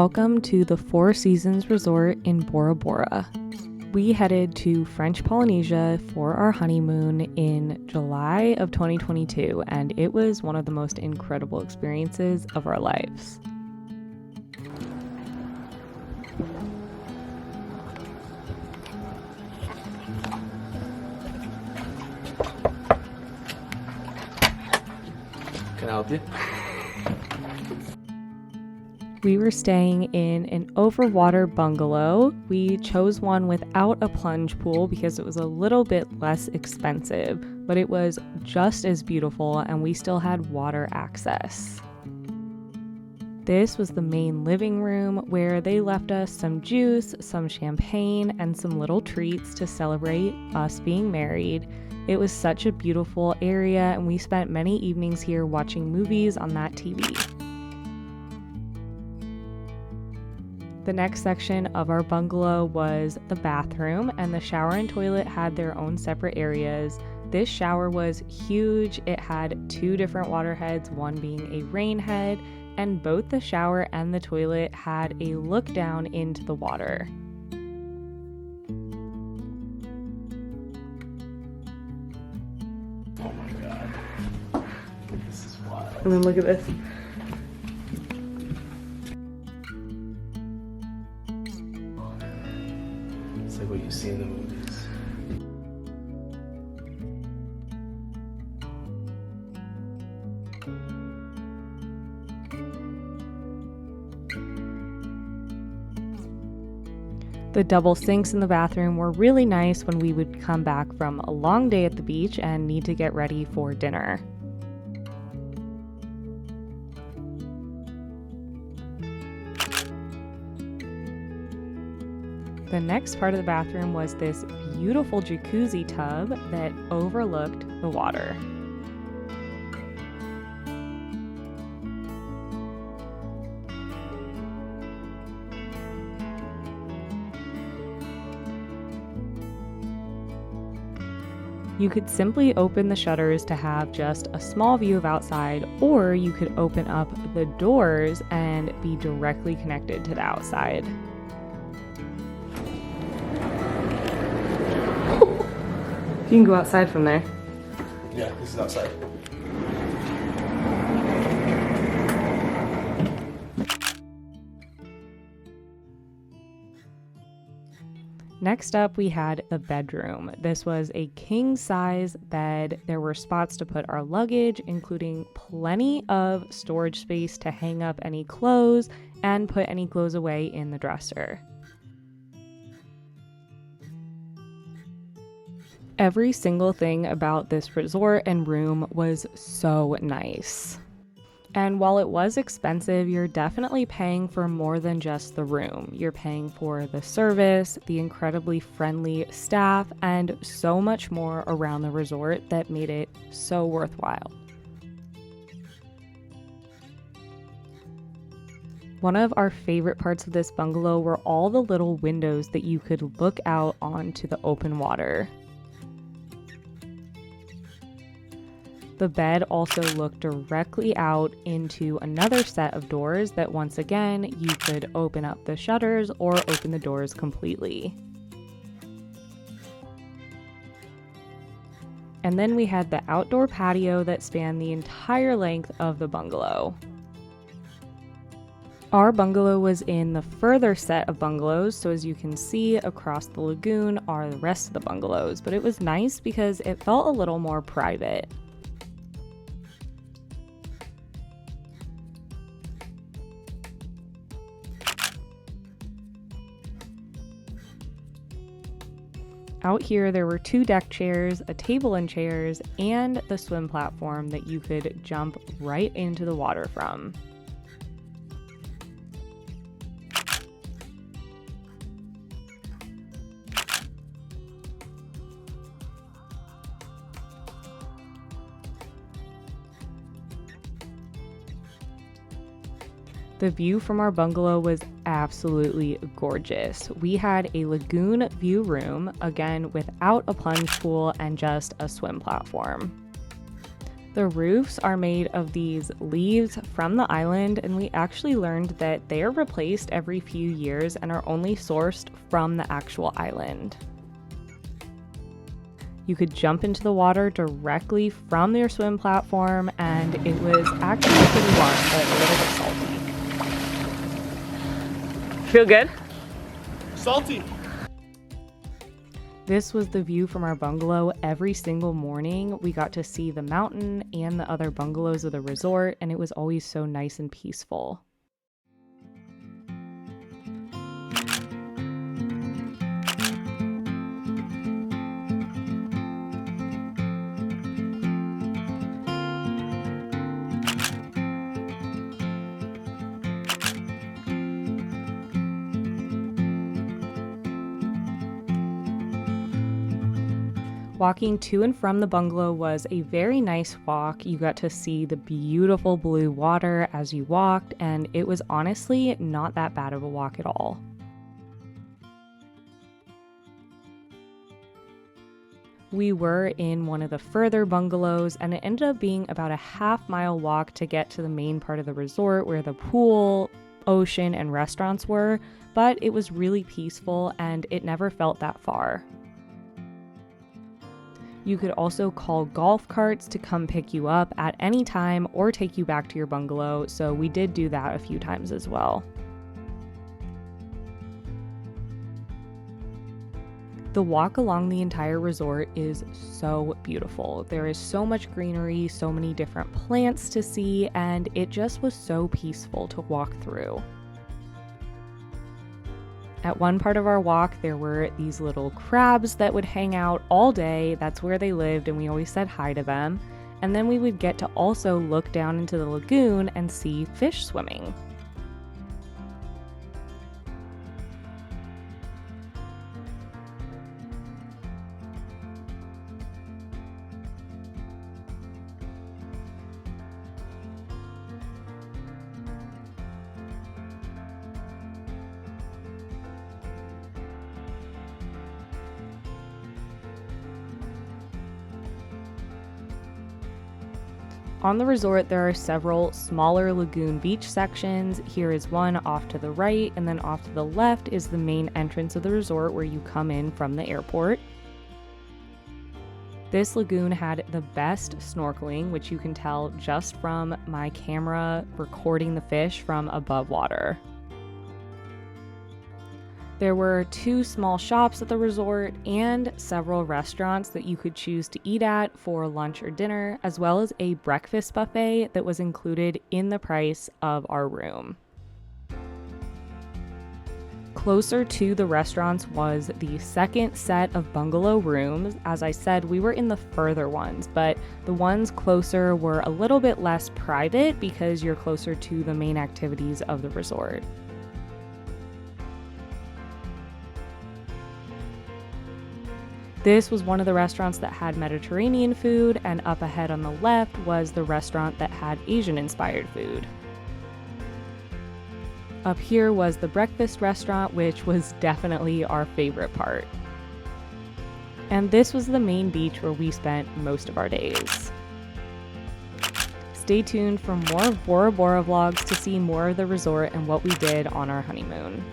Welcome to the Four Seasons Resort in Bora Bora. We headed to French Polynesia for our honeymoon in July of 2022, and it was one of the most incredible experiences of our lives. Can I help you? We were staying in an overwater bungalow. We chose one without a plunge pool because it was a little bit less expensive, but it was just as beautiful and we still had water access. This was the main living room where they left us some juice, some champagne, and some little treats to celebrate us being married. It was such a beautiful area and we spent many evenings here watching movies on that TV. The next section of our bungalow was the bathroom, and the shower and toilet had their own separate areas. This shower was huge. It had 2 different water heads, one being a rain head, and both the shower and the toilet had a look down into the water. Oh my god. This is wild. And then look at this. It's like what you see in the movies. The double sinks in the bathroom were really nice when we would come back from a long day at the beach and need to get ready for dinner. The next part of the bathroom was this beautiful jacuzzi tub that overlooked the water. You could simply open the shutters to have just a small view of outside, or you could open up the doors and be directly connected to the outside. You can go outside from there. Yeah, this is outside. Next up, we had the bedroom. This was a king-size bed. There were spots to put our luggage, including plenty of storage space to hang up any clothes and put any clothes away in the dresser. Every single thing about this resort and room was so nice. And while it was expensive, you're definitely paying for more than just the room. You're paying for the service, the incredibly friendly staff, and so much more around the resort that made it so worthwhile. One of our favorite parts of this bungalow were all the little windows that you could look out onto the open water. The bed also looked directly out into another set of doors that once again, you could open up the shutters or open the doors completely. And then we had the outdoor patio that spanned the entire length of the bungalow. Our bungalow was in the further set of bungalows, so as you can see across the lagoon are the rest of the bungalows, but it was nice because it felt a little more private. Out here, there were 2 deck chairs, a table and chairs, and the swim platform that you could jump right into the water from. The view from our bungalow was absolutely gorgeous. We had a lagoon view room, again without a plunge pool and just a swim platform. The roofs are made of these leaves from the island, and we actually learned that they are replaced every few years and are only sourced from the actual island. You could jump into the water directly from your swim platform, and it was actually pretty warm, but a little bit salty. Feel good? Salty. This was the view from our bungalow every single morning. We got to see the mountain and the other bungalows of the resort, and it was always so nice and peaceful. Walking to and from the bungalow was a very nice walk. You got to see the beautiful blue water as you walked, and it was honestly not that bad of a walk at all. We were in one of the further bungalows, and it ended up being about a half-mile walk to get to the main part of the resort where the pool, ocean, and restaurants were, but it was really peaceful and it never felt that far. You could also call golf carts to come pick you up at any time or take you back to your bungalow, so we did do that a few times as well. The walk along the entire resort is so beautiful. There is so much greenery, so many different plants to see, and it just was so peaceful to walk through. At one part of our walk, there were these little crabs that would hang out all day. That's where they lived, and we always said hi to them. And then we would get to also look down into the lagoon and see fish swimming. On the resort, there are several smaller lagoon beach sections. Here is one off to the right, and then off to the left is the main entrance of the resort where you come in from the airport. This lagoon had the best snorkeling, which you can tell just from my camera recording the fish from above water. There were 2 small shops at the resort and several restaurants that you could choose to eat at for lunch or dinner, as well as a breakfast buffet that was included in the price of our room. Closer to the restaurants was the second set of bungalow rooms. As I said, we were in the further ones, but the ones closer were a little bit less private because you're closer to the main activities of the resort. This was one of the restaurants that had Mediterranean food, and up ahead on the left was the restaurant that had Asian-inspired food. Up here was the breakfast restaurant, which was definitely our favorite part. And this was the main beach where we spent most of our days. Stay tuned for more Bora Bora vlogs to see more of the resort and what we did on our honeymoon.